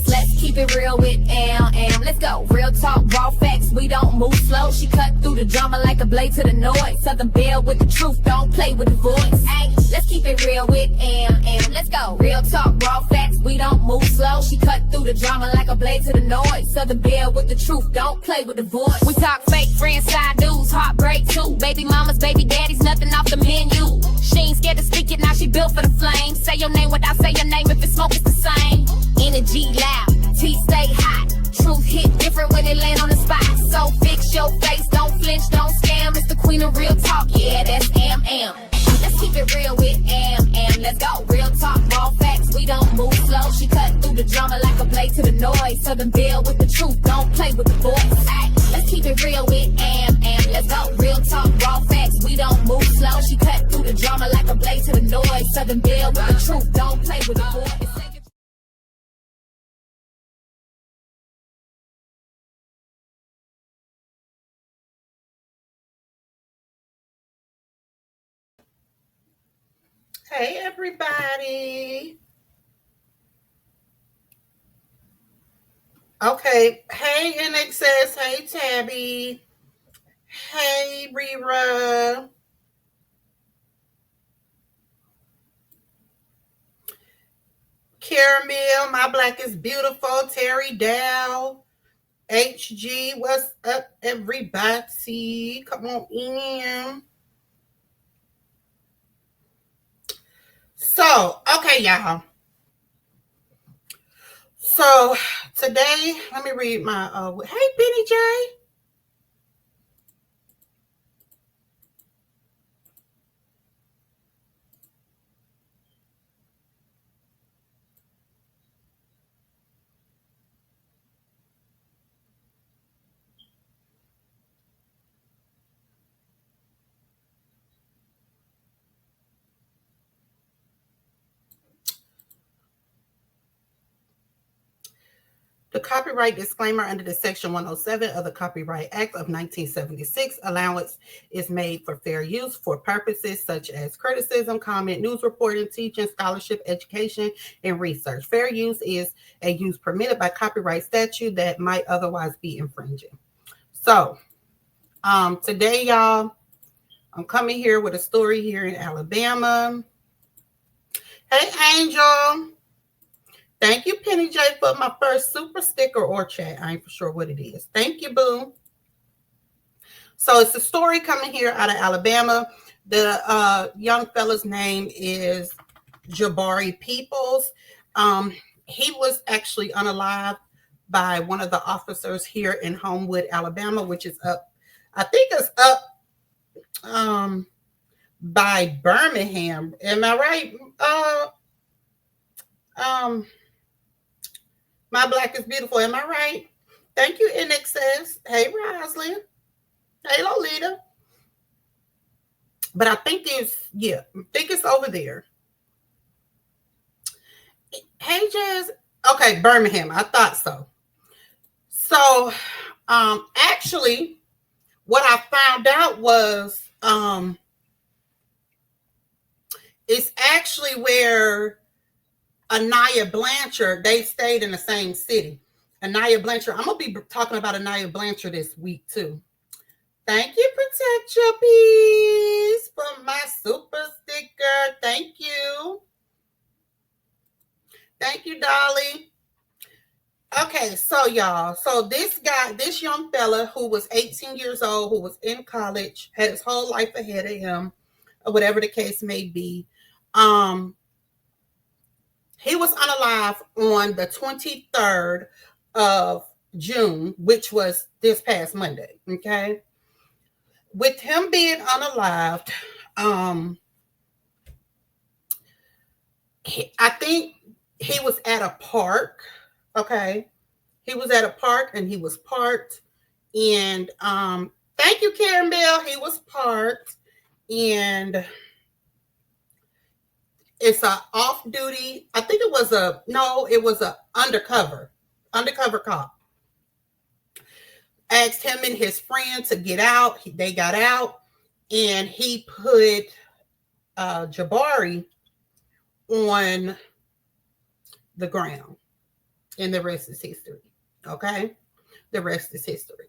voice. Let's keep it real with Am. Let's go. Real talk, raw facts. We don't move slow. She cut through the drama like a blade to the noise. Southern Belle with the truth. Don't play with the voice. Ay, let's keep it real with Am. Let's go. Real talk, raw facts. We don't move slow. She cut through the drama like a blade to the noise. Southern Belle with the truth. Don't play with the voice. We talk fake friends, side dudes, heartbreak too. Baby mamas, baby daddies, nothing off the menu. She ain't scared to speak it, now she built for the flame. Say your name without say your name, if it's smoke, it's the same. Energy loud, tea stay hot. Truth hit different when it land on the spot. So fix your face, don't flinch, don't scam. It's the queen of real talk, yeah, that's Am. Let's keep it real with Am. Let's go. Real talk, raw facts, we don't move slow. She cut through the drama like a blade to the noise. Southern Belle with the truth, don't play with the voice. Ay, let's keep it real with Am. Let's go. Real talk, raw facts, we don't move slow. She cut through the drama like a blade to the noise. Southern Belle with the truth, don't play with the voice. Hey, everybody. Okay. Hey, NXS. Hey, Tabby. Hey, Rira. Caramel, My Black is Beautiful. Terry Dow. HG, what's up, everybody? Come on in. So, okay, y'all. So, today, let me read my, hey, Benny J. The copyright disclaimer under the Section 107 of the Copyright Act of 1976, allowance is made for fair use for purposes such as criticism, comment, news reporting, teaching, scholarship, education, and research. Fair use is a use permitted by copyright statute that might otherwise be infringing. So, today, y'all, I'm coming here with a story here in Alabama. Hey, Angel. Thank you, Penny J, for my first super sticker or chat. I ain't for sure what it is. Thank you, boo. So it's a story coming here out of Alabama. The young fella's name is Jabari Peoples. He was actually unalived by one of the officers here in Homewood, Alabama, which is up, I think it's up by Birmingham. Am I right? My Black is Beautiful. Am I right? Thank you, NXS. Hey, Roslyn. Hey, Lolita. But I think it's over there. Hey, Jazz. Okay, Birmingham. I thought so. So, actually, what I found out was it's actually where Anaya Blanchard, they stayed in the same city. Anaya Blanchard, I'm going to be talking about Anaya Blanchard this week too. Thank you, Protect Your Peace, for my super sticker. Thank you. Thank you, Dolly. Okay, so y'all, so this young fella who was 18 years old, who was in college, had his whole life ahead of him, or whatever the case may be. He was unalived on the 23rd of June, which was this past Monday. Okay. With him being unalived, I think he was at a park. Okay. He was at a park and he was parked. And thank you, Karen Bell. He was parked. And it's a off-duty. I think it was a undercover cop. Asked him and his friend to get out. They got out, and he put Jabari on the ground. And the rest is history. Okay? The rest is history.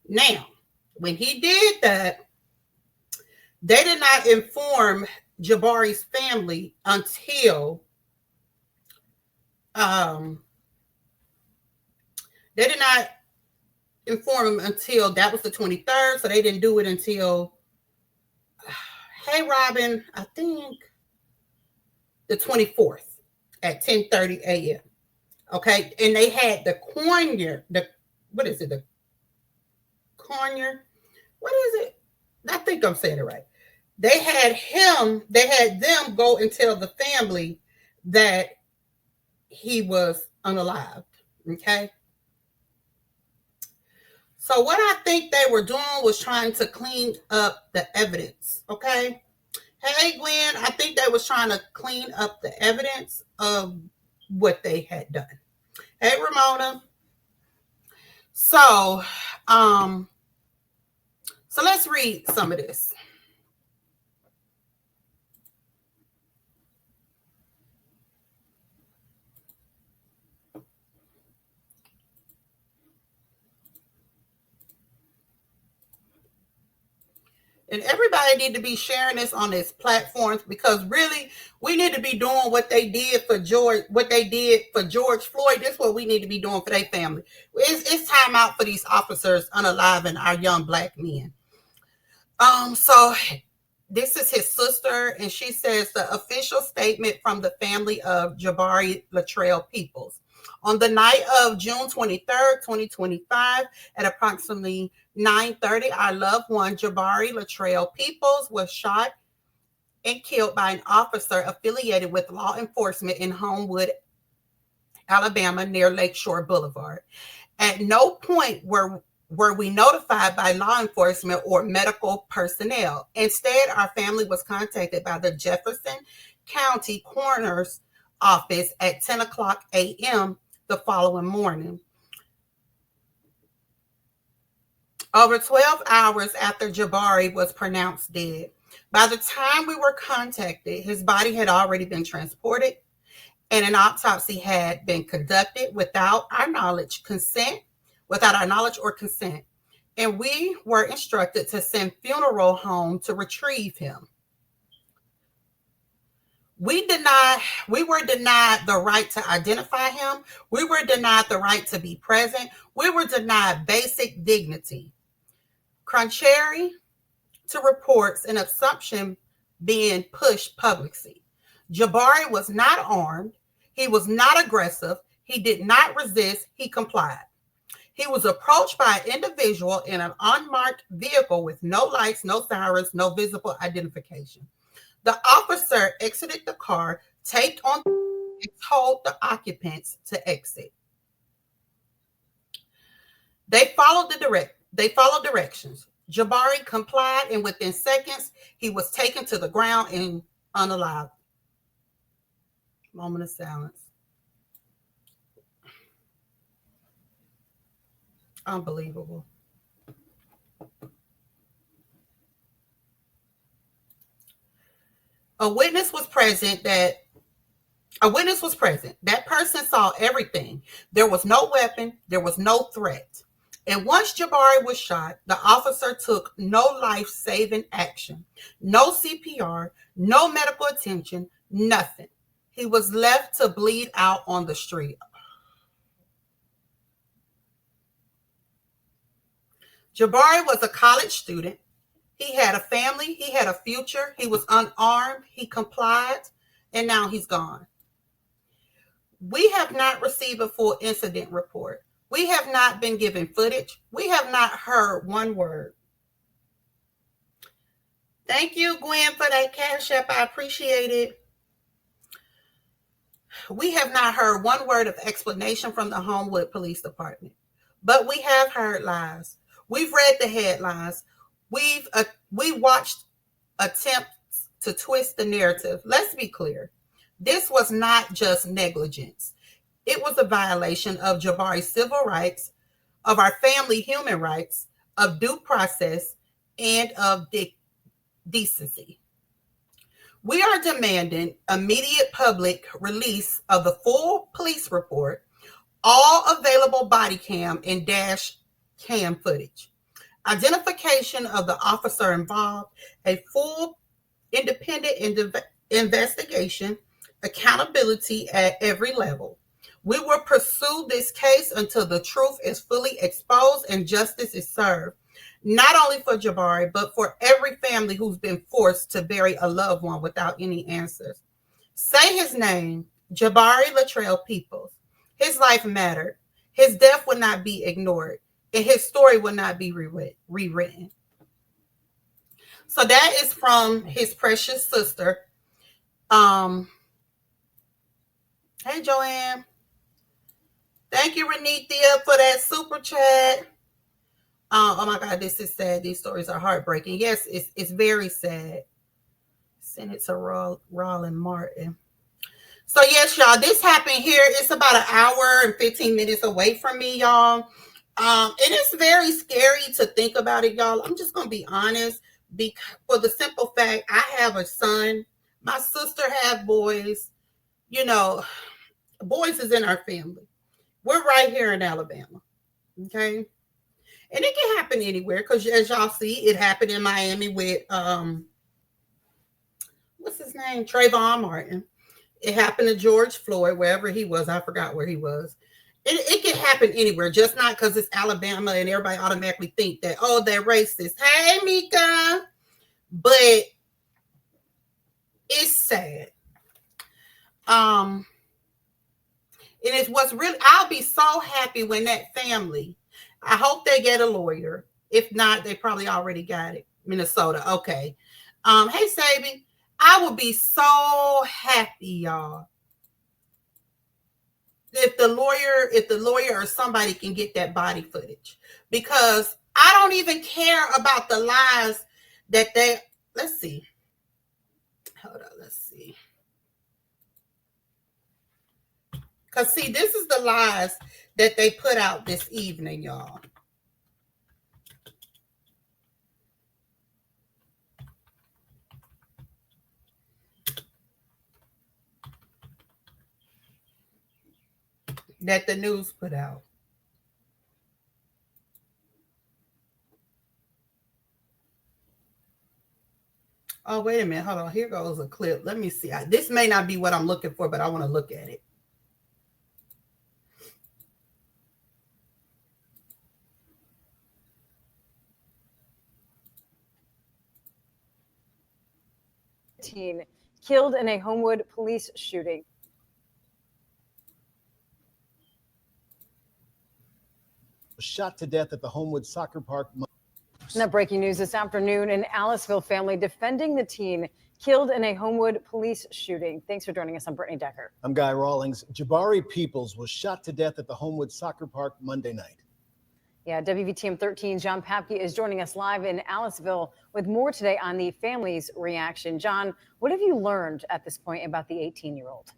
Now, when he did that, they did not inform Jabari's family until they did not inform him until that was the 23rd. So they didn't do it until, hey Robin, I think the 24th at 10:30 a.m. Okay, and they had the coroner, what is it? The coroner, what is it? I think I'm saying it right. They had them go and tell the family that he was unalived. Okay. So what I think they were doing was trying to clean up the evidence. Okay. Hey Gwen, I think they was trying to clean up the evidence of what they had done. Hey Ramona. So let's read some of this. And everybody need to be sharing this on these platforms, because really we need to be doing what they did for George Floyd. This is what we need to be doing for their family. It's time out for these officers unaliving our young Black men. So this is his sister, and she says the official statement from the family of Jabari Peoples. On the night of June 23rd, 2025, at approximately 9:30, our loved one, Jabari Peoples, was shot and killed by an officer affiliated with law enforcement in Homewood, Alabama, near Lakeshore Boulevard. At no point were we notified by law enforcement or medical personnel. Instead, our family was contacted by the Jefferson County Coroner's Office at 10 o'clock a.m. the following morning. Over 12 hours after Jabari was pronounced dead. By the time we were contacted, his body had already been transported and an autopsy had been conducted without our knowledge or consent. And we were instructed to send funeral home to retrieve him. We were denied the right to identify him. We were denied the right to be present. We were denied basic dignity. Contrary to reports and assumption being pushed publicly, Jabari was not armed. He was not aggressive. He did not resist. He complied. He was approached by an individual in an unmarked vehicle with no lights, no sirens, no visible identification. The officer exited the car, taped on, and told the occupants to exit. They followed directions. Jabari complied, and within seconds, he was taken to the ground and unalived. Moment of silence. Unbelievable. A witness was present. That person saw everything. There was no weapon. There was no threat. And once Jabari was shot, the officer took no life-saving action, no CPR, no medical attention, nothing. He was left to bleed out on the street. Jabari was a college student. He had a family. He had a future. He was unarmed. He complied, and now he's gone. We have not received a full incident report. We have not been given footage. We have not heard one word. Thank you, Gwen, for that Cash App. I appreciate it. We have not heard one word of explanation from the Homewood Police Department, but we have heard lies. We've read the headlines. We watched attempts to twist the narrative. Let's be clear. This was not just negligence. It was a violation of Jabari's civil rights, of our family human rights, of due process, and of decency. We are demanding immediate public release of the full police report, all available body cam and dash cam footage, identification of the officer involved, a full independent investigation, accountability at every level. We will pursue this case until the truth is fully exposed and justice is served, not only for Jabari, but for every family who's been forced to bury a loved one without any answers. Say his name, Jabari Latrell Peoples. His life mattered. His death would not be ignored, and his story would not be rewritten. So that is from his precious sister. Hey, Joanne. Thank you, Renithia, for that super chat. Oh my God, this is sad. These stories are heartbreaking. Yes, it's very sad. Send it to Roland Martin. So yes, y'all, this happened here. It's about an hour and 15 minutes away from me, y'all. It is very scary to think about it, y'all. I'm just gonna be honest, because for the simple fact, I have a son. My sister have boys. You know, boys is in our family. We're right here in Alabama. Okay. And it can happen anywhere, because as y'all see, it happened in Miami with what's his name? Trayvon Martin. It happened to George Floyd, wherever he was. I forgot where he was. It can happen anywhere, just not because it's Alabama and everybody automatically think that, oh, they're racist. Hey, Mika. But it's sad. It is what's really, I'll be so happy when that family, I hope they get a lawyer. If not, they probably already got it. Minnesota. Okay. Hey, Sabi. I would be so happy, y'all, if the lawyer or somebody can get that body footage, because I don't even care about the lies that they, let's see. Hold on, let's see. Because see, this is the lies that they put out this evening, y'all. That the news put out. Oh, wait a minute. Hold on. Here goes a clip. Let me see. This may not be what I'm looking for, but I want to look at it. Killed in a Homewood police shooting. Shot to death at the Homewood soccer park. Now, breaking news this afternoon, an Aliceville family defending the teen killed in a Homewood police shooting. Thanks for joining us. I'm Brittany Decker. I'm Guy Rawlings. Jabari Peoples was shot to death at the Homewood soccer park Monday night. Yeah, WVTM 13's John Papke is joining us live in Aliceville with more today on the family's reaction. John, what have you learned at this point about the 18-year-old?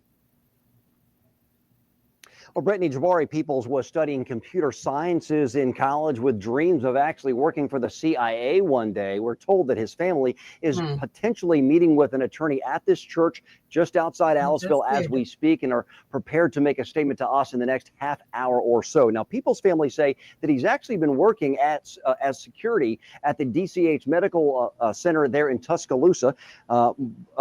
Well, Brittany, Jabari Peoples was studying computer sciences in college with dreams of actually working for the CIA one day. We're told that his family is potentially meeting with an attorney at this church just outside Aliceville as we speak, and are prepared to make a statement to us in the next half hour or so. Now, Peoples' family say that he's actually been working as security at the DCH Medical Center there in Tuscaloosa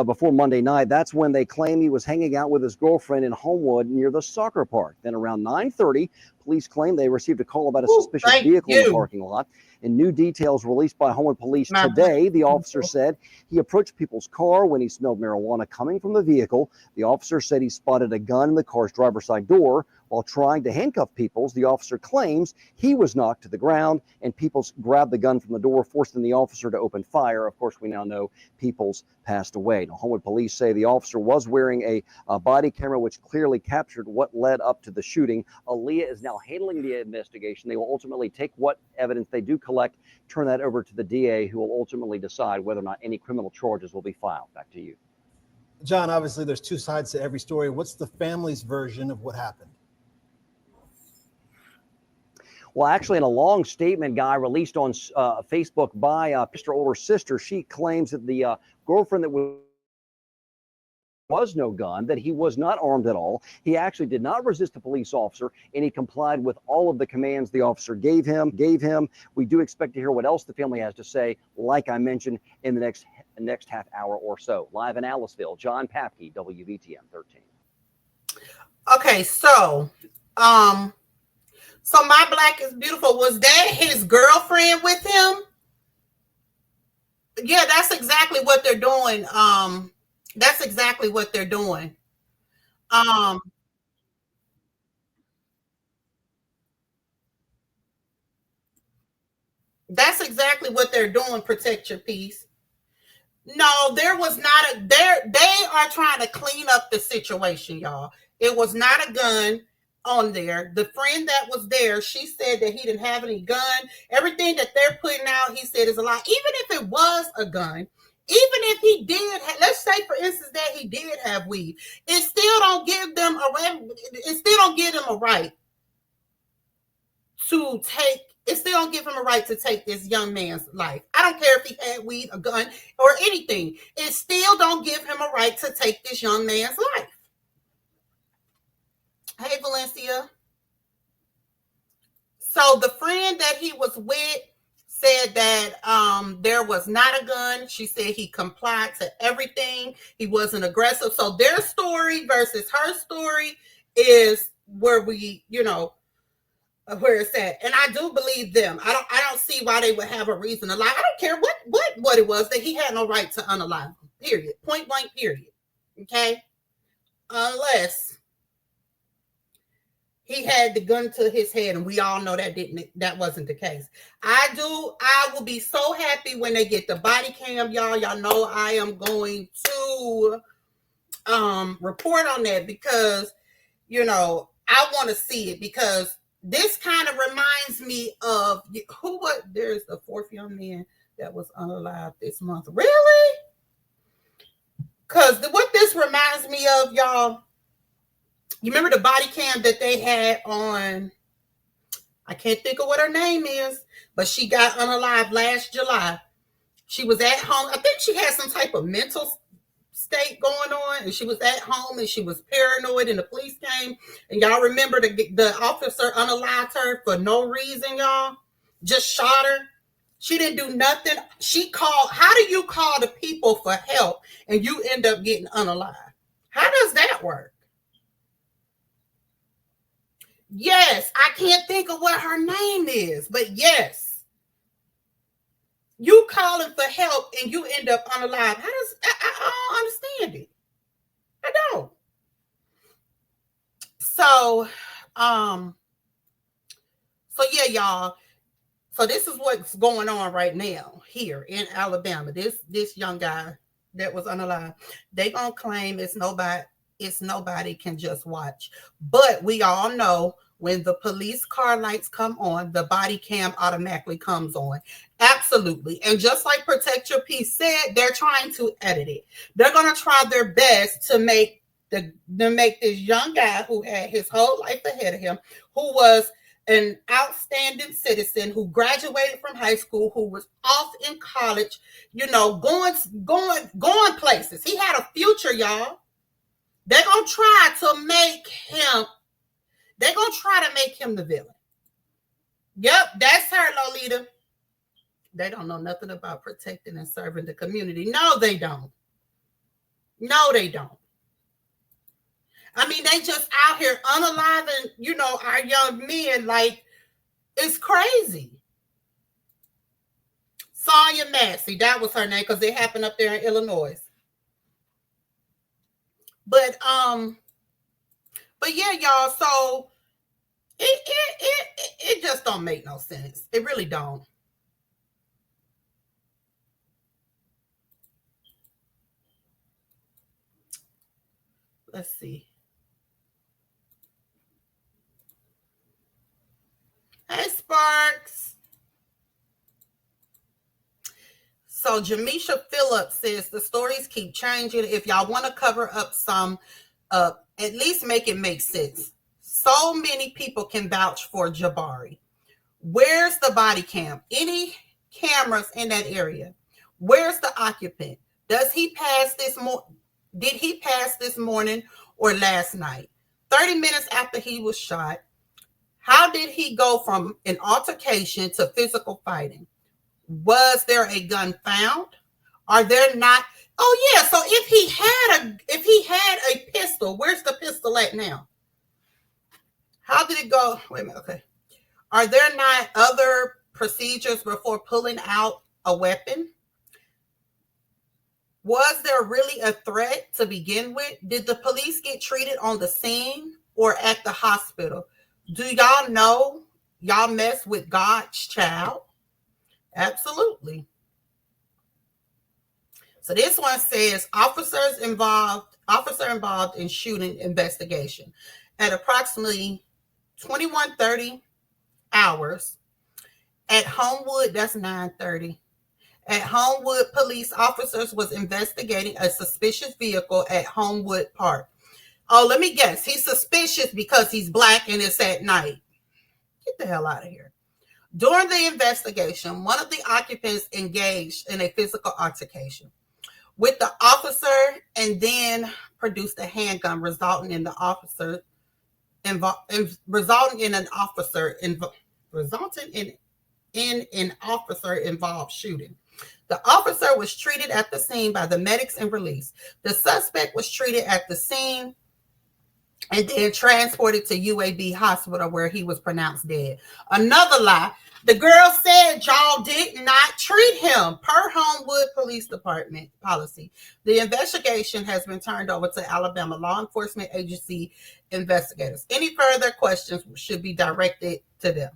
before Monday night. That's when they claim he was hanging out with his girlfriend in Homewood near the soccer park. Then around 9:30, police claim they received a call about a suspicious vehicle in the parking lot. In new details released by Homewood Police today, the officer said he approached Peoples' car when he smelled marijuana coming from the vehicle. The officer said he spotted a gun in the car's driver's side door. While trying to handcuff Peoples, the officer claims he was knocked to the ground, and Peoples grabbed the gun from the door, forcing the officer to open fire. Of course, we now know Peoples passed away. Now, Homewood Police say the officer was wearing a body camera, which clearly captured what led up to the shooting. Aaliyah is now handling the investigation. They will ultimately take what evidence they do collect, turn that over to the DA, who will ultimately decide whether or not any criminal charges will be filed. Back to you. John, obviously there's two sides to every story. What's the family's version of what happened? Well, actually, in a long statement, Guy, released on Facebook by Mr. Older's sister, she claims that the girlfriend that was was no gun, that he was not armed at all. He actually did not resist a police officer, and he complied with all of the commands the officer gave him. We do expect to hear what else the family has to say, like I mentioned, in the next half hour or so. Live in Aliceville, John Papke, WVTM 13. Okay, so My Black is Beautiful, was that his girlfriend with him? Yeah, that's exactly what they're doing. That's exactly what they're doing. That's exactly what they're doing. Protect your peace. No, there was not a there. They are trying to clean up the situation, y'all. It was not a gun on there. The friend that was there, she said that he didn't have any gun. Everything that they're putting out, he said, is a lie. Even if it was a gun, even if he did, let's say for instance that he did have weed, it still don't give them a right to take. It still don't give him a right to take this young man's life. I don't care if he had weed, a gun, or anything. It still don't give him a right to take this young man's life. Hey, Valencia. So the friend that he was with said that there was not a gun. She said he complied to everything. He wasn't aggressive. So their story versus her story is where where it's at. And I do believe them. I don't see why they would have a reason to lie. I don't care what it was, that he had no right to unalive him. Period. Point blank, period. Okay? Unless he had the gun to his head, and we all know that wasn't the case. I will be so happy when they get the body cam, y'all. Y'all know I am going to report on that, because I want to see it, because this kind of reminds me of there's the fourth young man that was unalive this month. Really? Because what this reminds me of, y'all, you remember the body cam that they had on, I can't think of what her name is, but she got unalive last July. She was at home. I think she had some type of mental state going on, and she was at home and she was paranoid, and the police came, and y'all remember the officer unalived her for no reason, y'all. Just shot her. She didn't do nothing. She called. How do you call the people for help and you end up getting unalive? How does that work? Yes, I can't think of what her name is, but yes. You calling for help and you end up unalive. I don't understand it. I don't. So yeah, y'all. So this is what's going on right now here in Alabama. This young guy that was unalive, they gonna claim it's nobody can just watch. But we all know when the police car lights come on, the body cam automatically comes on. Absolutely. And just like Protect Your Peace said, they're trying to edit it. They're going to try their best to make this young guy who had his whole life ahead of him, who was an outstanding citizen, who graduated from high school, who was off in college, going places. He had a future, y'all. They're going to try to make him the villain. Yep, that's her, Lolita. They don't know nothing about protecting and serving the community. No, they don't. No, they don't. I mean, they just out here unaliving, our young men like it's crazy. Sonya Massey, that was her name, because it happened up there in Illinois. But yeah, y'all. So it just don't make no sense. It really don't. Let's see. Hey, Sparks. So Jamisha Phillips says the stories keep changing. If y'all want to cover up some, at least make it make sense. So many people can vouch for Jabari. Where's the body cam? Any cameras in that area? Where's the occupant? Does he pass this Did he pass this morning or last night? 30 minutes after he was shot, how did he go from an altercation to physical fighting? Was there a gun found? Are there not? Oh yeah, so if he had a pistol, where's the pistol at now? How did it go? Wait a minute, okay. Are there not other procedures before pulling out a weapon? Was there really a threat to begin with? Did the police get treated on the scene or at the hospital? Do y'all know y'all mess with God's child? Absolutely. So this one says officer involved in shooting investigation. At approximately 21:30 hours at Homewood, that's 9:30. At Homewood, police officers was investigating a suspicious vehicle at Homewood Park. Oh, let me guess. He's suspicious because he's black and it's at night. Get the hell out of here. During the investigation, one of the occupants engaged in a physical altercation with the officer and then produced a handgun, resulting in an officer involved shooting. The officer was treated at the scene by the medics and released. The suspect was treated at the scene and then transported to UAB hospital where he was pronounced dead. Another lie. The girl said y'all did not treat him per Homewood Police Department policy. The investigation has been turned over to Alabama Law Enforcement Agency investigators. Any further questions should be directed to them.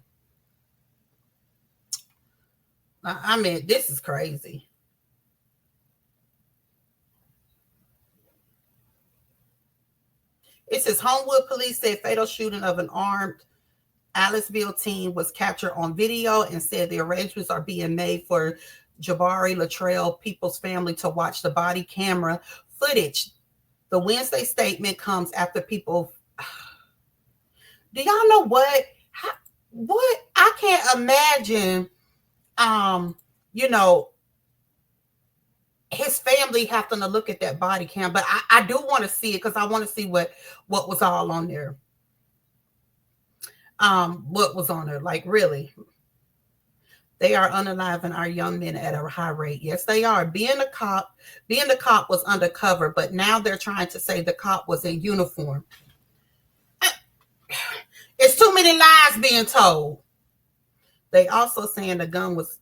I mean, this is crazy. It says Homewood police said fatal shooting of an armed Aliceville teen was captured on video and said the arrangements are being made for Jabari Peoples' family to watch the body camera footage. The Wednesday statement comes after people. Do y'all know what? What? I can't imagine. His family having to look at that body cam, but I do want to see it because I want to see what was all on there. What was on there? Like, really, they are unaliving our young men at a high rate. Yes, they are. Being the cop was undercover, but now they're trying to say the cop was in uniform. It's too many lies being told. They also saying the gun was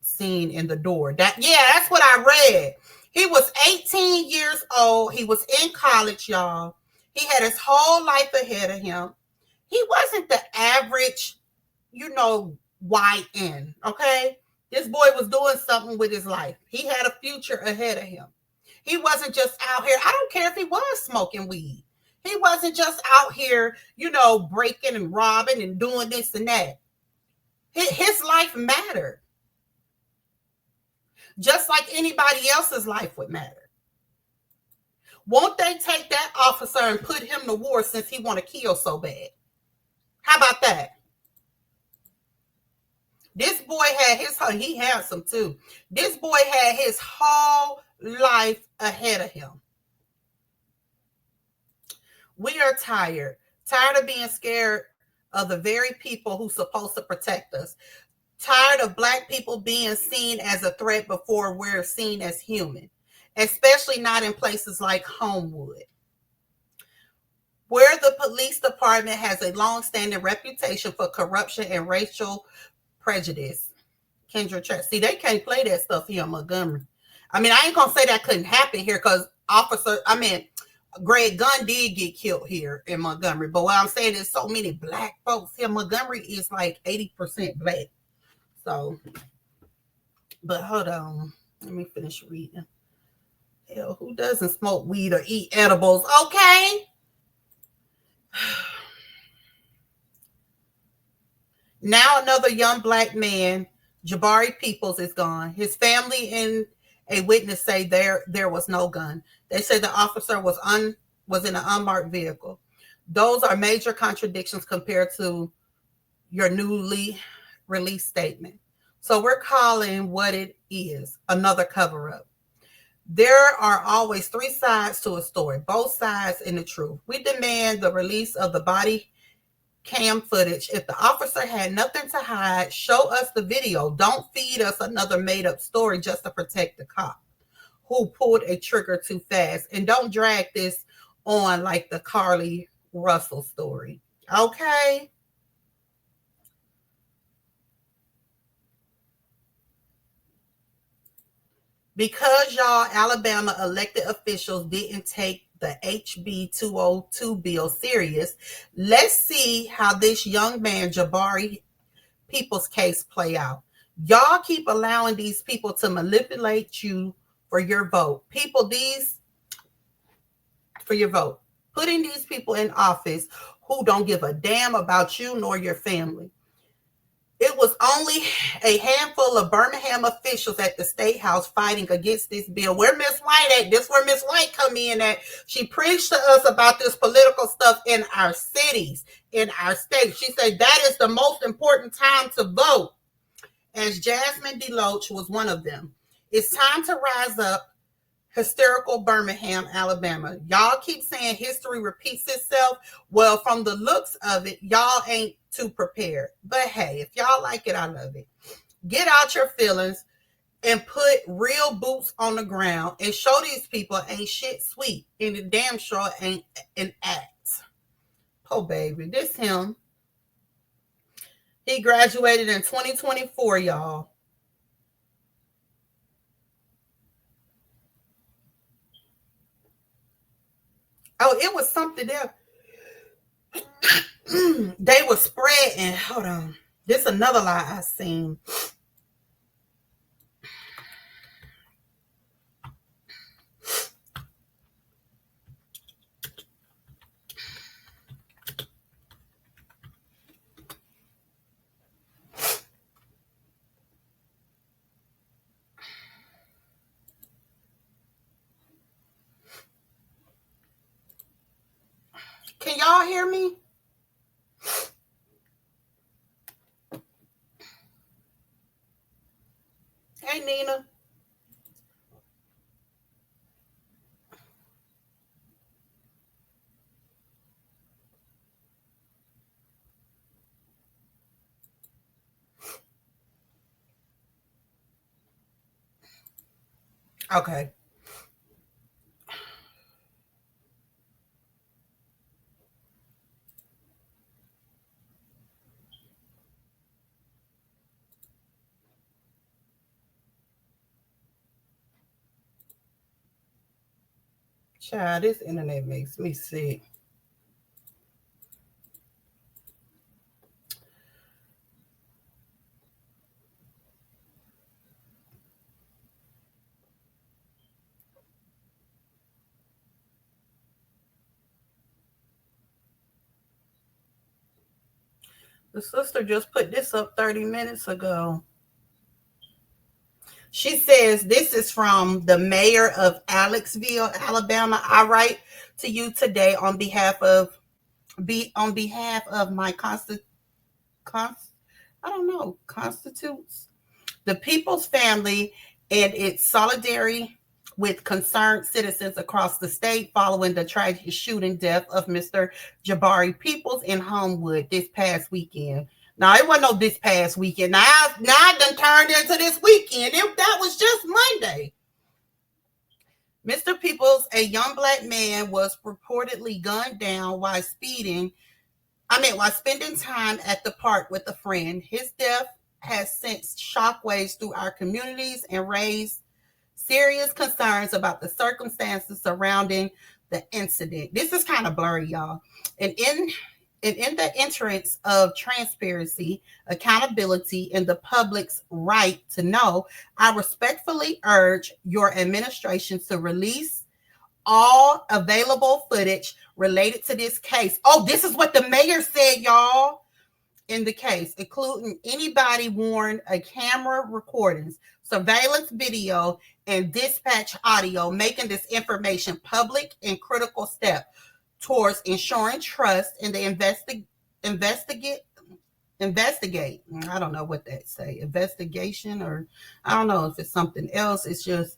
seen in the door. That's what I read. He was 18 years old. He was in college, y'all. He had his whole life ahead of him. He wasn't the average, white end, okay? This boy was doing something with his life. He had a future ahead of him. He wasn't just out here. I don't care if he was smoking weed. He wasn't just out here, breaking and robbing and doing this and that. His life mattered. Just like anybody else's life would matter. Won't they take that officer and put him to war since he want to kill so bad? How about that? This boy he had some too. This boy had his whole life ahead of him. We are tired of being scared of the very people who's supposed to protect us. Tired of Black people being seen as a threat before we're seen as human, especially not in places like Homewood, where the police department has a long-standing reputation for corruption and racial prejudice. Kendra, see, they can't play that stuff here in Montgomery. I mean, I ain't gonna say that couldn't happen here because Greg Gunn did get killed here in Montgomery. But what I'm saying is so many Black folks here. Montgomery is like 80% Black. So, but hold on. Let me finish reading. Hell, who doesn't smoke weed or eat edibles? Okay. Now another young Black man, Jabari Peoples, is gone. His family and a witness say there was no gun. They say the officer was in an unmarked vehicle. Those are major contradictions compared to your newly released statement. So we're calling what it is another cover-up. There are always three sides to a story, both sides and the truth. We demand the release of the body cam footage. If the officer had nothing to hide, show us the video. Don't feed us another made up story just to protect the cop who pulled a trigger too fast. And don't drag this on like the Carly Russell story. Okay? Because y'all Alabama elected officials didn't take the HB 202 bill serious, let's see how this young man Jabari Peoples case play out. Y'all keep allowing these people to manipulate you for your vote. Putting these people in office who don't give a damn about you nor your family. It was only a handful of Birmingham officials at the State House fighting against this bill. Where Miss White at? This where Miss White come in at. She preached to us about this political stuff in our cities, in our states. She said that is the most important time to vote. As Jasmine DeLoach was one of them. It's time to rise up. Hysterical Birmingham, Alabama. Y'all keep saying history repeats itself. Well, from the looks of it, y'all ain't too prepared. But hey, if y'all like it, I love it. Get out your feelings and put real boots on the ground and show these people ain't shit sweet and the damn sure ain't an act. Oh, baby, this him. He graduated in 2024, y'all. Oh, it was something there. They were spreading. Hold on. This is another lie I seen. Can y'all hear me? Hey, Nina. Okay. Child, this internet makes me sick. The sister just put this up 30 minutes ago. She says, this is from the mayor of Alexville, Alabama. I write to you today on behalf of my constitutes, the Peoples family, and its solidarity with concerned citizens across the state following the tragic shooting death of Mr. Jabari Peoples in Homewood this past weekend. Now, it wasn't no this past weekend. Now it done turned into this weekend. That was just Monday. Mr. Peoples, a young black man, was reportedly gunned down while spending time at the park with a friend. His death has sent shockwaves through our communities and raised serious concerns about the circumstances surrounding the incident. This is kind of blurry, y'all. And in the interest of transparency, accountability, and the public's right to know, I respectfully urge your administration to release all available footage related to this case. Oh, this is what the mayor said, y'all. In the case, including anybody worn a camera recordings, surveillance video, and dispatch audio, making this information public and critical step towards ensuring trust in the investigate. I don't know what that say. Investigation, or I don't know if it's something else. It's just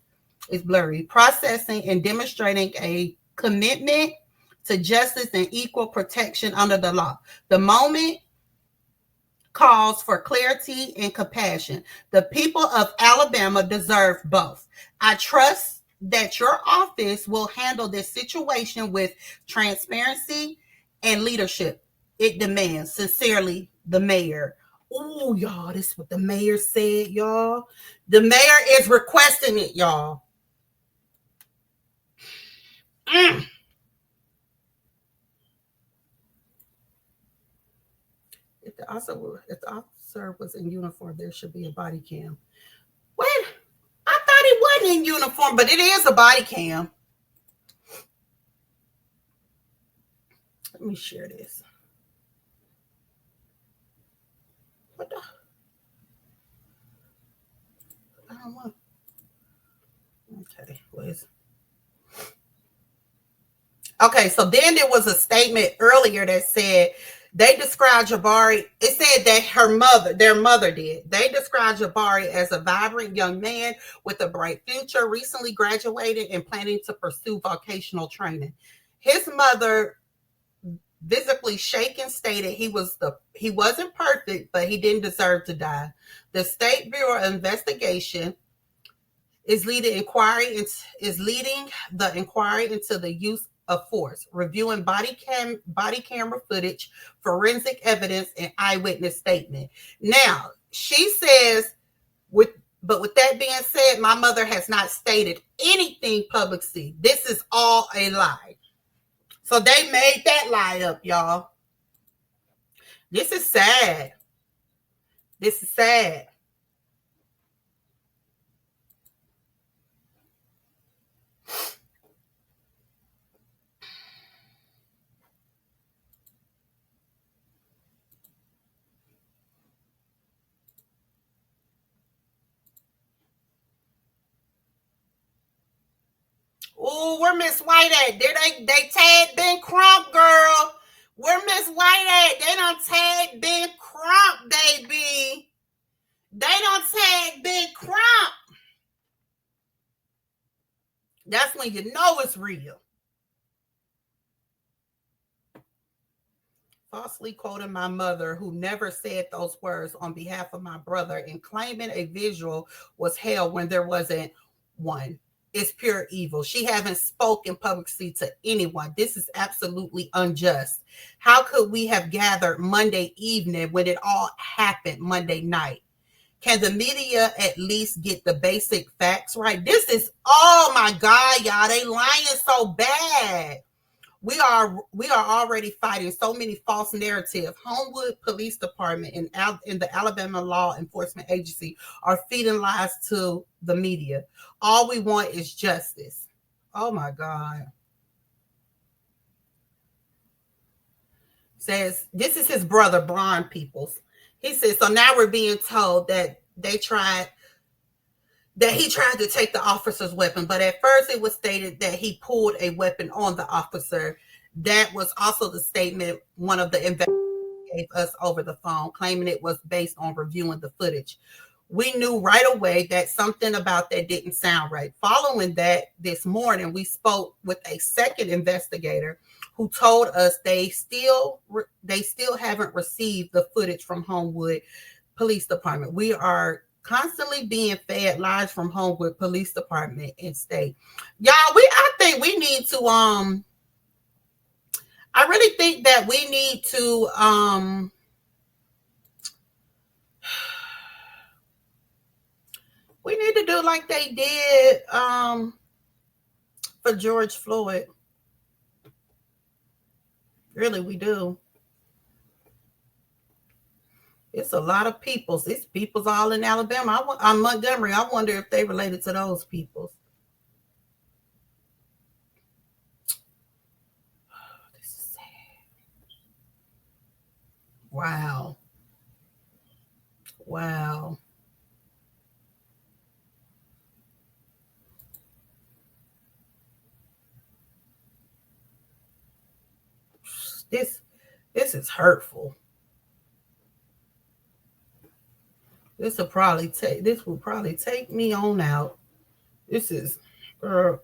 It's blurry. Processing and demonstrating a commitment to justice and equal protection under the law. The moment calls for clarity and compassion. The people of Alabama deserve both. I trust that your office will handle this situation with transparency and leadership it demands. Sincerely, the mayor. Oh, y'all, this is what the mayor said, y'all. The mayor is requesting it, y'all. If the officer was in uniform, there should be a body cam. What? I thought he wasn't in uniform, but it is a body cam. Let me share this. What the? I don't want. Okay, okay, so then there was a statement earlier that said they described Jabari. It said that their mother did. They described Jabari as a vibrant young man with a bright future, recently graduated and planning to pursue vocational training. His mother, visibly shaken, stated he wasn't perfect, but he didn't deserve to die. The State Bureau of Investigation is leading the inquiry into the use of force, reviewing body camera footage, forensic evidence, and eyewitness statement. Now, she says, with that being said, my mother has not stated anything publicly. This is all a lie. So they made that lie up, y'all. This is sad. This is sad. Oh, where Miss White at? They tagged Ben Crump, girl. Where Miss White at? They done tagged Ben Crump, baby. They done tagged Ben Crump. That's when you know it's real. Falsely quoting my mother, who never said those words, on behalf of my brother, and claiming a visual was held when there wasn't one. It's pure evil. She haven't spoken publicly to anyone. This is absolutely unjust. How could we have gathered Monday evening when it all happened Monday night? Can the media at least get the basic facts right? This is, oh my God, y'all, they lying so bad. We are already fighting so many false narratives. Homewood Police Department and the Alabama Law Enforcement Agency are feeding lies to the media. All we want is justice. Oh my God. Says this is his brother, Brian Peoples. He says, so now we're being told that he tried to take the officer's weapon, but at first it was stated that he pulled a weapon on the officer. That was also the statement one of the investigators gave us over the phone, claiming it was based on reviewing the footage. We knew right away that something about that didn't sound right. Following that, this morning, we spoke with a second investigator who told us they still haven't received the footage from Homewood Police Department. We are constantly being fed lies from Homewood Police Department and state. Y'all, I think we need to I really think that we need to we need to do like they did for George Floyd. Really, we do. It's a lot of peoples. It's peoples all in Alabama. I'm Montgomery. I wonder if they related to those peoples. Oh, this is sad. Wow. Wow. This is hurtful. This will probably take me on out. This is Girl,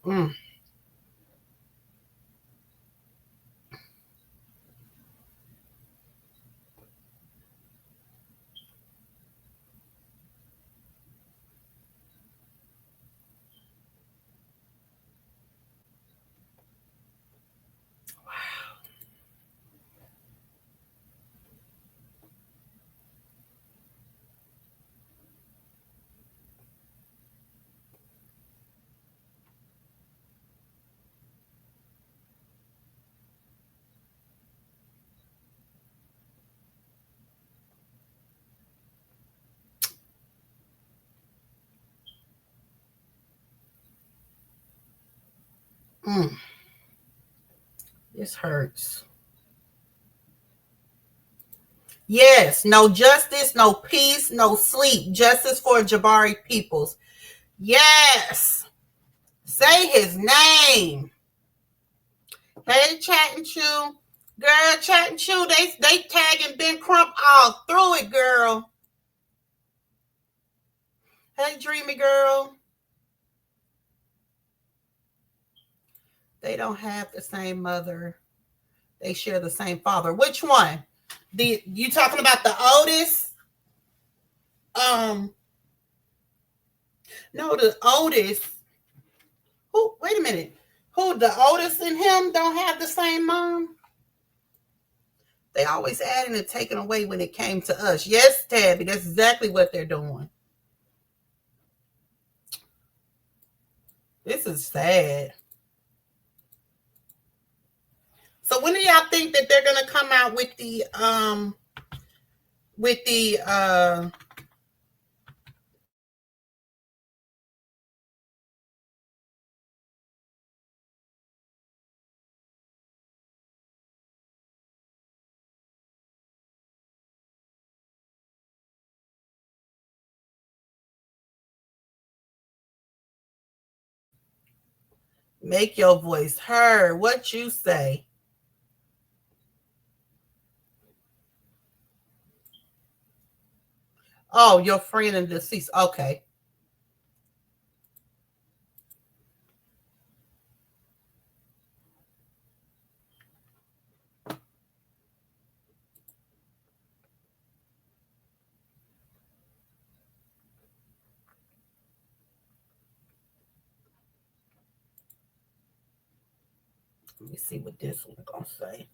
this hurts. Yes, no justice, no peace, no sleep. Justice for Jabari Peoples. Yes. Say his name. Hey, Chat and Chew. Girl, Chat and Chew, they tagging Ben Crump all through it, girl. Hey, Dreamy Girl. They don't have the same mother. They share the same father. Which one? You talking about the oldest? No, the oldest. Who? Wait a minute. Who? The oldest and him don't have the same mom? They always adding and taking away when it came to us. Yes, Tabby, that's exactly what they're doing. This is sad. So when do y'all think that they're gonna come out with the make your voice heard? What you say? Oh, your friend and deceased. Okay. Let me see what this one's gonna say.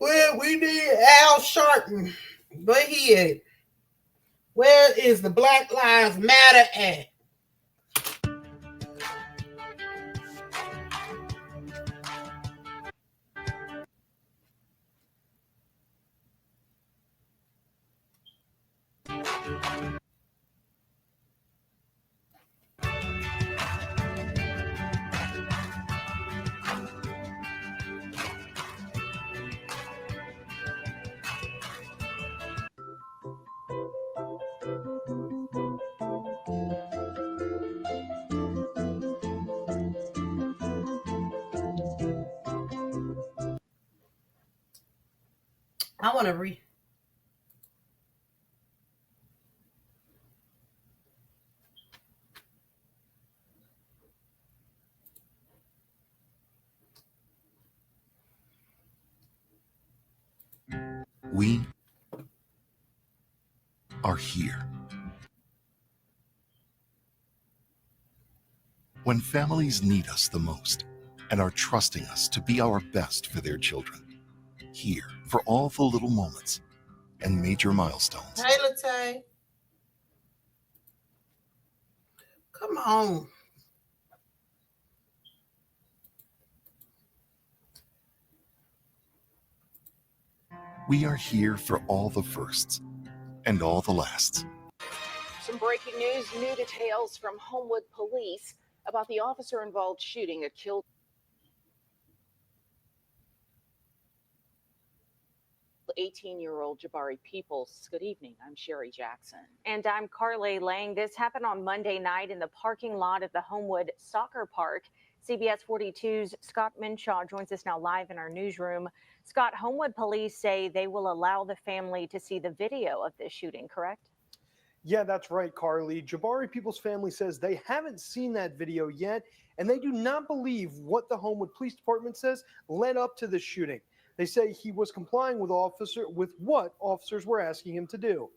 Well, we need Al Sharpton. But he at? Where is the Black Lives Matter at? I want to read. We are here. When families need us the most and are trusting us to be our best for their children. Here for all the little moments and major milestones. Hey, Latte. Come on. We are here for all the firsts and all the lasts. Some breaking news, new details from Homewood police about the officer-involved shooting that killed 18-year-old Jabari Peoples. Good evening. I'm Sherry Jackson. And I'm Carly Lang. This happened on Monday night in the parking lot of the Homewood Soccer Park. CBS 42's Scott Minshaw joins us now live in our newsroom. Scott, Homewood police say they will allow the family to see the video of this shooting, correct? Yeah, that's right, Carly. Jabari Peoples' family says they haven't seen that video yet, and they do not believe what the Homewood Police Department says led up to the shooting. They say he was complying with what officers were asking him to do.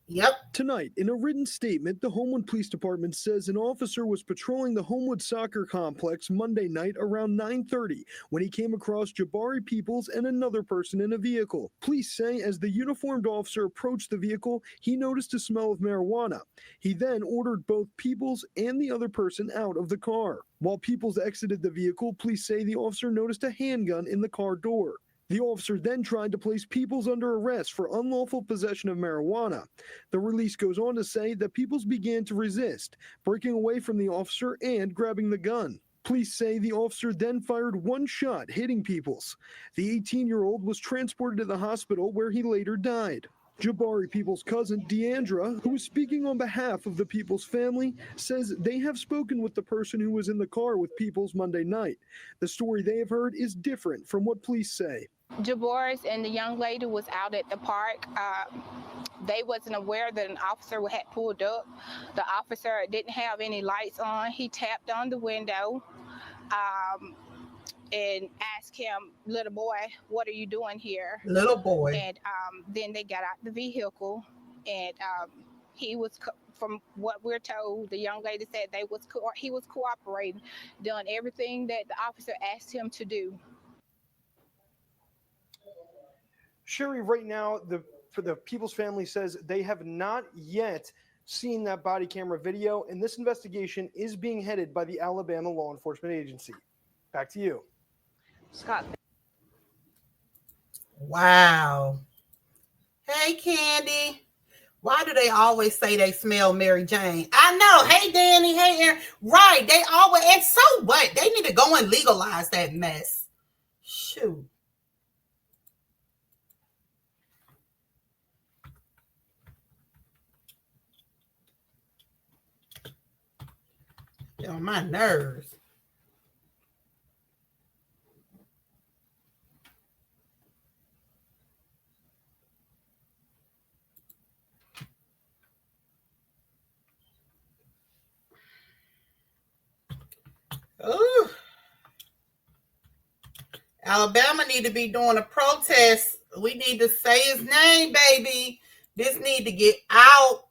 Yep. Tonight, in a written statement, the Homewood Police Department says an officer was patrolling the Homewood Soccer Complex Monday night around 9:30 when he came across Jabari Peoples and another person in a vehicle. Police say as the uniformed officer approached the vehicle, he noticed a smell of marijuana. He then ordered both Peoples and the other person out of the car. While Peoples exited the vehicle, police say the officer noticed a handgun in the car door. The officer then tried to place Peoples under arrest for unlawful possession of marijuana. The release goes on to say that Peoples began to resist, breaking away from the officer and grabbing the gun. Police say the officer then fired one shot, hitting Peoples. The 18-year-old was transported to the hospital where he later died. Jabari Peoples' cousin, Deandra, who is speaking on behalf of the Peoples family, says they have spoken with the person who was in the car with Peoples Monday night. The story they have heard is different from what police say. Jabari's and the young lady was out at the park. They wasn't aware that an officer had pulled up. The officer didn't have any lights on. He tapped on the window and asked him, "Little boy, what are you doing here?" Little boy. And then they got out the vehicle, and he was, from what we're told, the young lady said he was cooperating, done everything that the officer asked him to do. Sherry, right now, for the Peoples family says they have not yet seen that body camera video, and this investigation is being headed by the Alabama Law Enforcement Agency. Back to you. Scott. Wow. Hey, Candy. Why do they always say they smell Mary Jane? I know. Hey, Danny. Hey, Aaron. Right. They always, and so what? They need to go and legalize that mess. Shoot. Get on my nerves. Ooh. Alabama need to be doing a protest. We need to say his name, baby. This need to get out.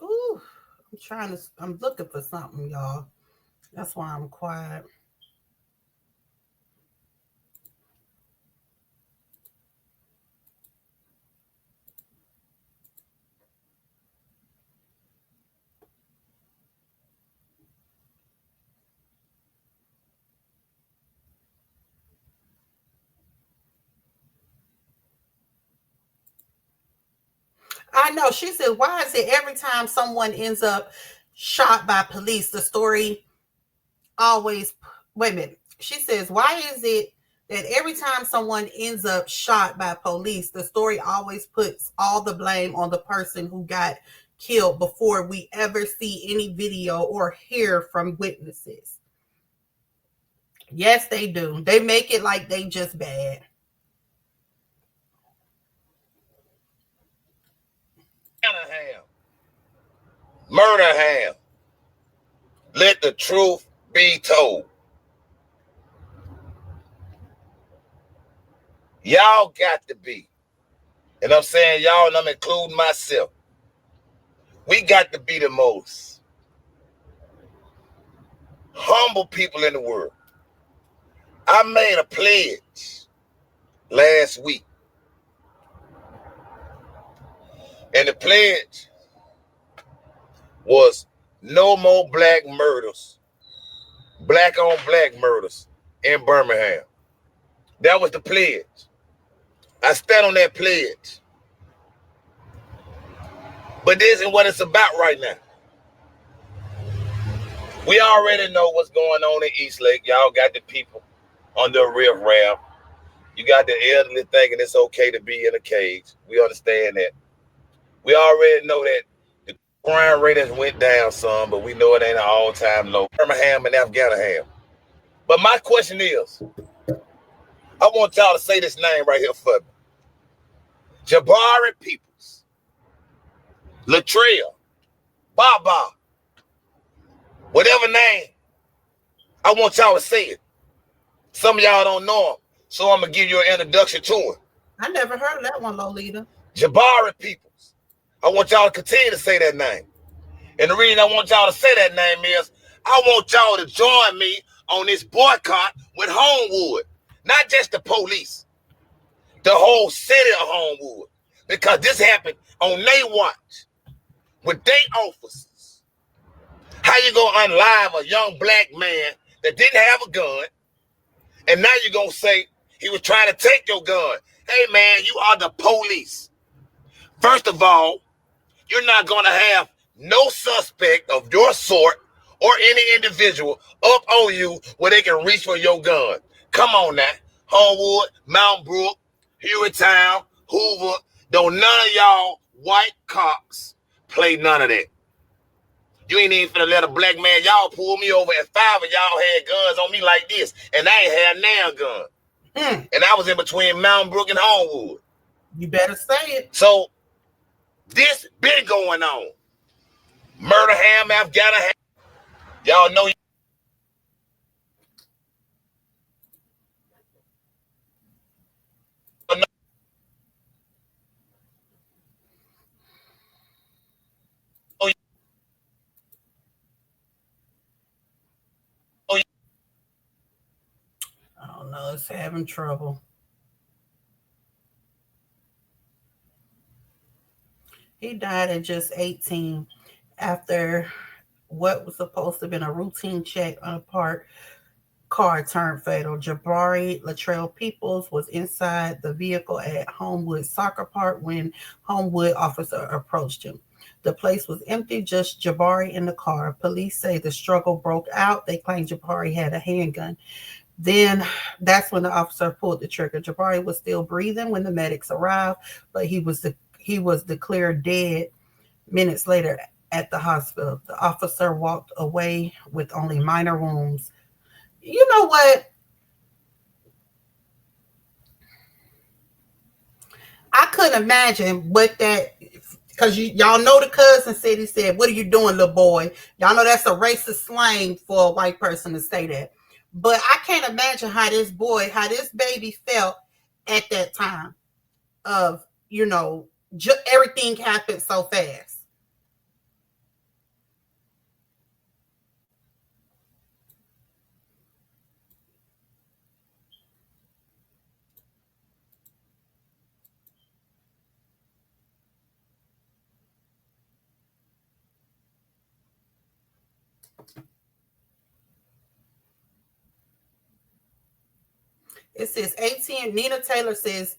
Ooh, I'm looking for something, y'all. That's why I'm quiet. I know. She said, why is it every time someone ends up shot by police, the story always, wait a minute. She says, why is it that every time someone ends up shot by police, the story always puts all the blame on the person who got killed before we ever see any video or hear from witnesses? Yes, they do. They make it like they just bad. Murder ham. Let the truth be told. Y'all got to be, and I'm saying y'all, and I'm including myself, we got to be the most humble people in the world. I made a pledge last week, and the pledge was no more black murders, black on black murders in Birmingham. That was the pledge. I stand on that pledge. But this isn't what it's about right now. We already know what's going on in East Lake. Y'all got the people on the riffraff. You got the elderly thinking it's okay to be in a cage. We understand that. We already know that the crime rate has went down some, but we know it ain't an all-time low. Birmingham and Afghanistan. But my question is, I want y'all to say this name right here for me. Jabari Peoples, Latrell, Baba, whatever name, I want y'all to say it. Some of y'all don't know him, so I'm going to give you an introduction to him. I never heard of that one, Lolita. Jabari Peoples. I want y'all to continue to say that name. And the reason I want y'all to say that name is I want y'all to join me on this boycott with Homewood. Not just the police, the whole city of Homewood. Because this happened on their watch with their officers. How you gonna unlive a young black man that didn't have a gun, and now you're gonna say he was trying to take your gun? Hey man, you are the police. First of all, you're not gonna have no suspect of your sort or any individual up on you where they can reach for your gun. Come on now. Homewood, Mount Brook, Hewittown, Hoover, don't none of y'all white cops play none of that. You ain't even finna let a black man, y'all pull me over and 5 of y'all had guns on me like this, and I ain't had a nail gun. And I was in between Mount Brook and Homewood. You better say it. So this been going on. Murderham, Afghanistan. Y'all know. Oh no, it's having trouble. He died at just 18 after what was supposed to have been a routine check on a parked car turned fatal. Jabari Latrell Peoples was inside the vehicle at Homewood Soccer Park when Homewood officer approached him. The place was empty, just Jabari in the car. Police say the struggle broke out. They claim Jabari had a handgun. Then that's when the officer pulled the trigger. Jabari was still breathing when the medics arrived, but he was declared dead minutes later at the hospital. The officer walked away with only minor wounds. You know what? I couldn't imagine what that, because y'all know the cousin said, he said, "What are you doing, little boy?" Y'all know that's a racist slang for a white person to say that. But I can't imagine how this baby felt at that time of, everything happened so fast. It says 18, Nina Taylor says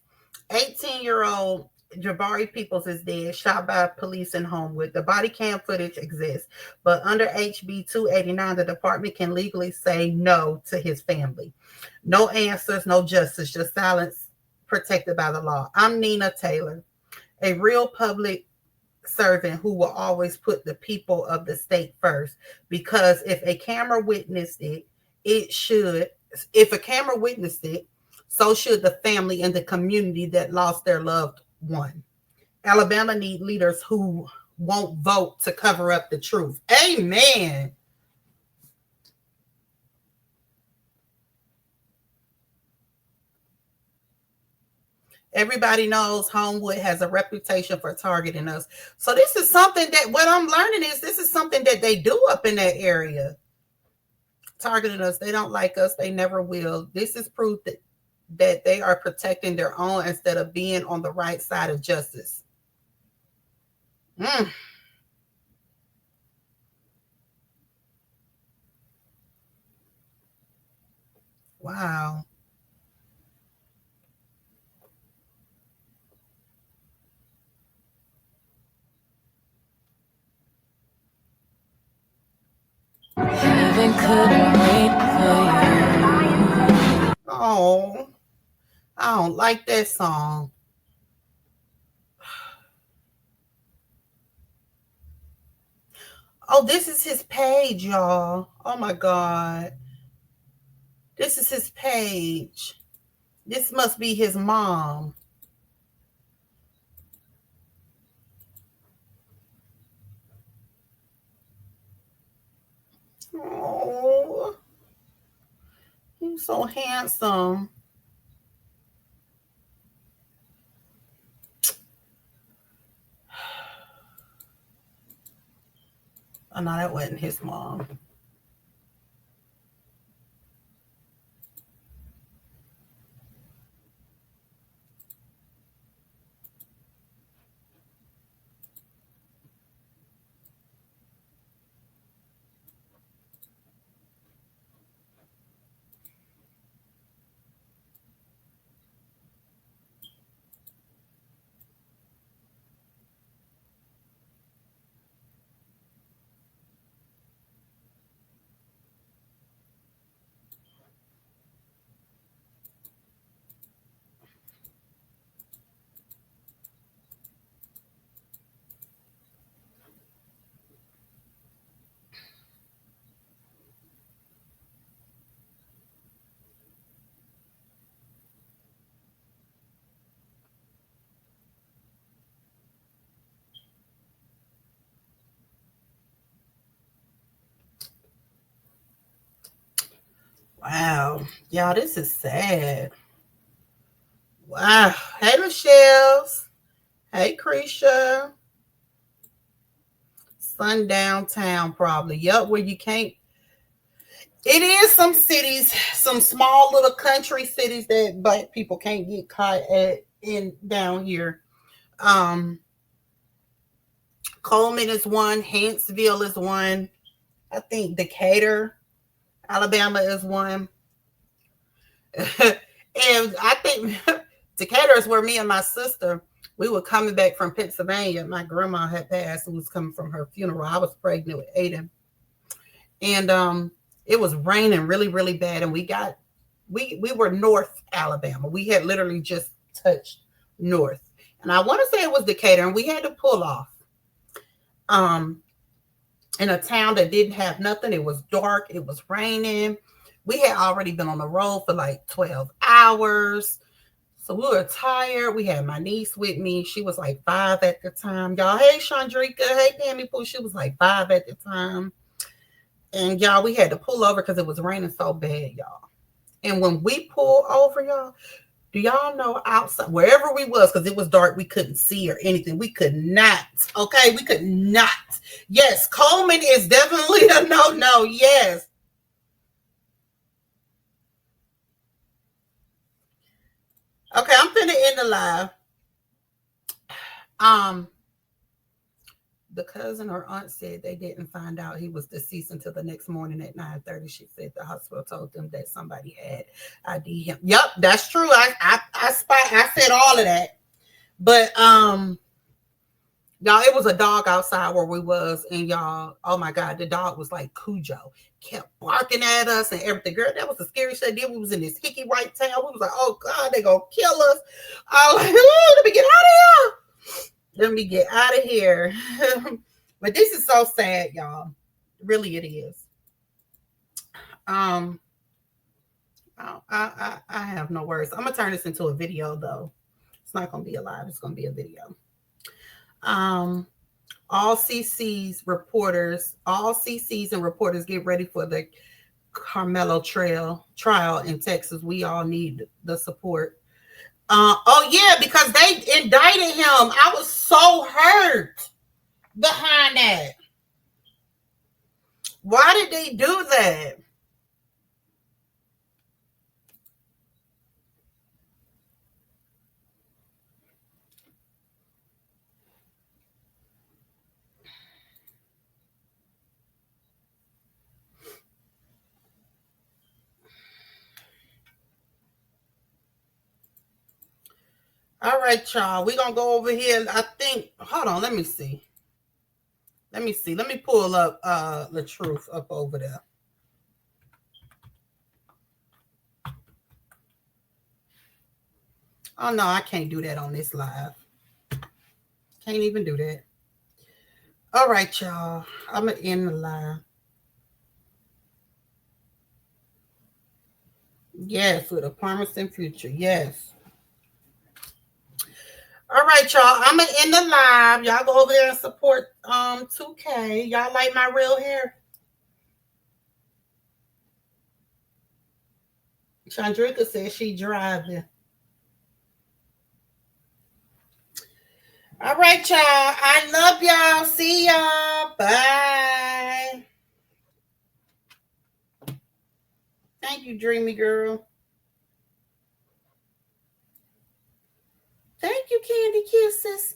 18-year-old Jabari Peoples is dead, shot by police in Homewood. The body cam footage exists, but under HB 289, the department can legally say no to his family. No answers, no justice, just silence protected by the law. I'm Nina Taylor, a real public servant who will always put the people of the state first, because if a camera witnessed it, if a camera witnessed it, so should the family and the community that lost their loved one. Alabama need leaders who won't vote to cover up the truth. Amen. Everybody knows Homewood has a reputation for targeting us. So this is something that, what I'm learning is, this is something that they do up in that area. Targeting us. They don't like us. They never will. This is proof that they are protecting their own instead of being on the right side of justice. Wow. Heaven couldn't wait for you. Oh, I don't like that song. Oh, this is his page, y'all. Oh my God. This is his page. This must be his mom. Oh, he's so handsome. Oh, no, that wasn't his mom. Wow. Y'all, this is sad. Wow. Hey, Michelle's. Hey, Creisha. Sundown town, probably. Yep, where you can't. It is some cities, some small little country cities that black people can't get caught at in down here. Coleman is one, Huntsville is one. I think Decatur, Alabama is one. And I think Decatur is where me and my sister, we were coming back from Pennsylvania. My grandma had passed and was coming from her funeral. I was pregnant with Aiden. And it was raining really, really bad. And we were North Alabama. We had literally just touched north. And I want to say it was Decatur, and we had to pull off. In a town that didn't have nothing. It was dark. It was raining. We had already been on the road for like 12 hours. So we were tired. We had my niece with me. She was like 5 at the time. Y'all, hey, Chandrika. Hey, Pammy Pooh. She was like 5 at the time. And y'all, we had to pull over because it was raining so bad, y'all. And when we pulled over, y'all, do y'all know outside, wherever we was, because it was dark, we couldn't see or anything. We could not. Okay, we could not. Yes, Coleman is definitely a no. Yes. Okay, I'm finna end the live. The cousin or aunt said they didn't find out he was deceased until the next morning at 9:30. She said the hospital told them that somebody had ID him. Yep, that's true. I said all of that. But y'all, it was a dog outside where we was, and y'all, oh my God, the dog was like Cujo, kept barking at us and everything. Girl, that was the scariest shit. Then we was in this hickey right town. We was like, oh God, they gonna kill us. I was like, let me get out of here. Let me get out of here. But this is so sad, y'all. Really, it is. I have no words. I'm gonna turn this into a video though. It's not gonna be a live. It's gonna be a video. All CCs and reporters get ready for the Carmelo trial in Texas. We all need the support. Oh yeah, because they indicted him. I was so hurt behind that. Why did they do that? All right, y'all. We're gonna go over here. I think. Hold on. Let me see. Let me pull up the truth up over there. Oh no, I can't do that on this live. Can't even do that. All right, y'all. I'm gonna end the live. Yes, with a promising future. Yes. All right, y'all. I'm gonna end the live. Y'all go over there and support 2K. Y'all like my real hair? Chandrika says she driving. All right, y'all. I love y'all. See y'all. Bye. Thank you, Dreamy Girl. Thank you, Candy Kisses.